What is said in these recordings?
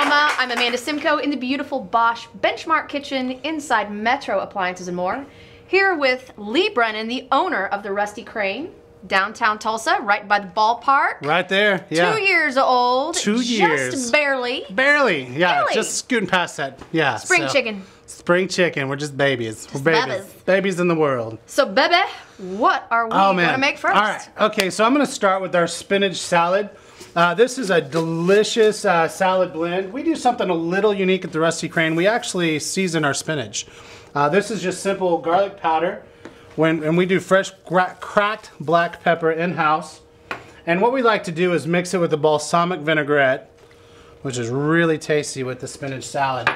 Oklahoma. I'm Amanda Simcoe in the beautiful Bosch Benchmark Kitchen inside Metro Appliances and More. Here with Lee Brennan, the owner of the Rusty Crane, downtown Tulsa, right by the ballpark. Right there, yeah. 2 years old. 2 years. Just barely. Barely, yeah. Barely. Just scooting past that, yeah. Spring chicken. Spring chicken. We're just babies. We're babies. Babies. Babies in the world. So, Bebe, what are we going to make first? All right. Okay, so I'm going to start with our spinach salad. This is a delicious salad blend. We do something a little unique at the Rusty Crane. We actually season our spinach. This is just simple garlic powder. And we do fresh cracked black pepper in-house. And what we like to do is mix it with the balsamic vinaigrette, which is really tasty with the spinach salad.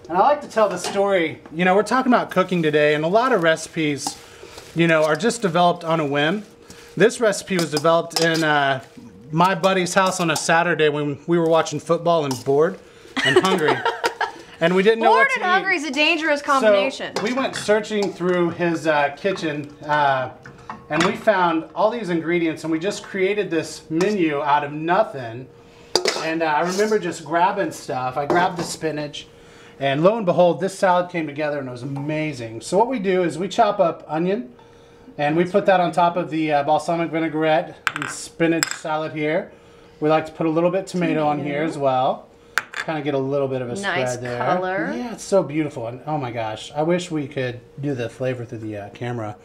And I like to tell the story, you know, we're talking about cooking today, and a lot of recipes, you know, are just developed on a whim. This recipe was developed in my buddy's house on a Saturday when we were watching football and bored and hungry. And we didn't know what to eat. Bored and hungry is a dangerous combination. So we went searching through his kitchen and we found all these ingredients, and we just created this menu out of nothing. And I remember just grabbing stuff. I grabbed the spinach, and lo and behold, this salad came together and it was amazing. So what we do is we chop up onion, and we put that on top of the balsamic vinaigrette and spinach salad here. We like to put a little bit of tomato on here as well. Kind of get a little bit of a spread there. Nice color. Yeah, it's so beautiful. And oh my gosh, I wish we could do the flavor through the camera.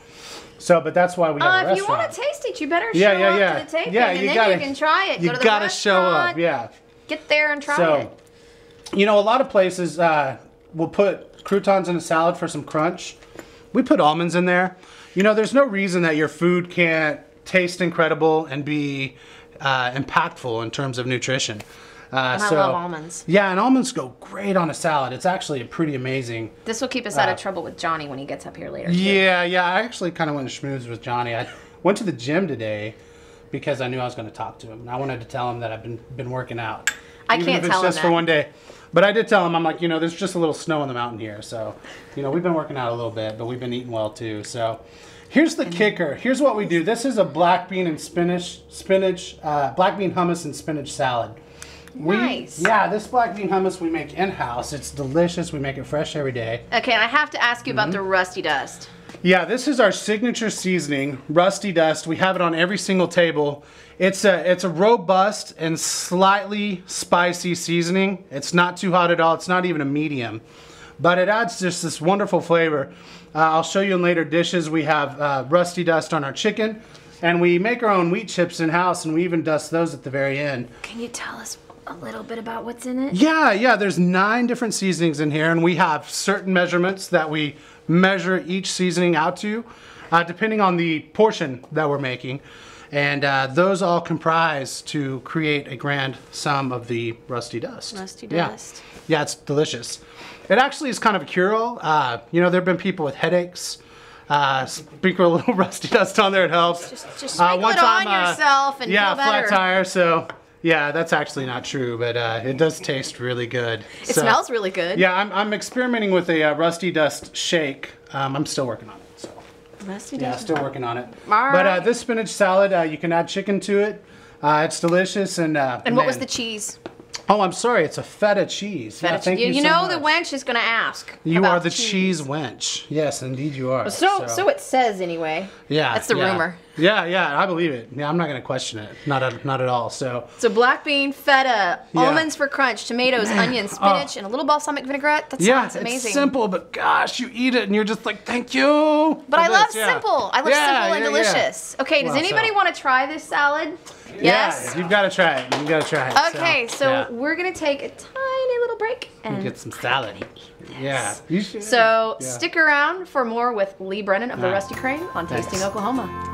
So, but that's why we have a restaurant. If you want to taste it, you better show yeah. up to the taping, Yeah, and then you can try it. You Go to the gotta show up, restaurant, yeah. Get there and try it. You know, a lot of places will put croutons in a salad for some crunch. We put almonds in there. You know, there's no reason that your food can't taste incredible and be impactful in terms of nutrition. And I love almonds. Yeah, and almonds go great on a salad. It's actually pretty amazing. This will keep us out of trouble with Johnny when he gets up here later. Yeah. I actually kind of went to schmooze with Johnny. I went to the gym today because I knew I was going to talk to him. And I wanted to tell him that I've been working out. I can't tell him that. Just for one day. But I did tell him, I'm like, you know, there's just a little snow on the mountain here. So, you know, we've been working out a little bit, but we've been eating well too. So here's the kicker. Here's what we do. This is a black bean and spinach, black bean hummus and spinach salad. Nice. Yeah, this black bean hummus we make in-house. It's delicious. We make it fresh every day. Okay, and I have to ask you about the Rusty Dust. Yeah, this is our signature seasoning, Rusty Dust. We have it on every single table. It's a robust and slightly spicy seasoning. It's not too hot at all. It's not even a medium. But it adds just this wonderful flavor. I'll show you in later dishes. We have Rusty Dust on our chicken. And we make our own wheat chips in-house, and we even dust those at the very end. Can you tell us a little bit about what's in it? Yeah, there's 9 different seasonings in here, and we have certain measurements that we measure each seasoning out to, depending on the portion that we're making. And those all comprise to create a grand sum of the Rusty Dust. Rusty Dust. Yeah, it's delicious. It actually is kind of a cure-all. You know, there have been people with headaches. Sprinkle a little Rusty Dust on there, it helps. Just sprinkle it on yourself and feel better. Yeah, flat tire, so... Yeah, that's actually not true, but it does taste really good. It smells really good. Yeah, I'm experimenting with a Rusty Dust shake. I'm still working on it. So. Rusty Dust. Yeah, still working on it. All but right. this spinach salad, you can add chicken to it. It's delicious. And what was the cheese? Oh, I'm sorry. It's a feta cheese. Feta thank cheese. you know so the wench is going to ask. You about are the cheese wench. Yes, indeed you are. So it says anyway. Yeah. That's the rumor. Yeah, I believe it. Yeah, I'm not going to question it. Not at all. So black bean, feta, almonds for crunch, tomatoes, onions, spinach, and a little balsamic vinaigrette. That sounds amazing. It's simple, but gosh, you eat it and you're just like, thank you. But I love simple. I love simple and delicious. Okay, does anybody want to try this salad? Yes? Yeah, you've got to try it. You've got to try it. Okay, so we're going to take a tiny little break and get some salad. Yeah, you should. So stick around for more with Lee Brennan of the Rusty Crane on Tasting Oklahoma.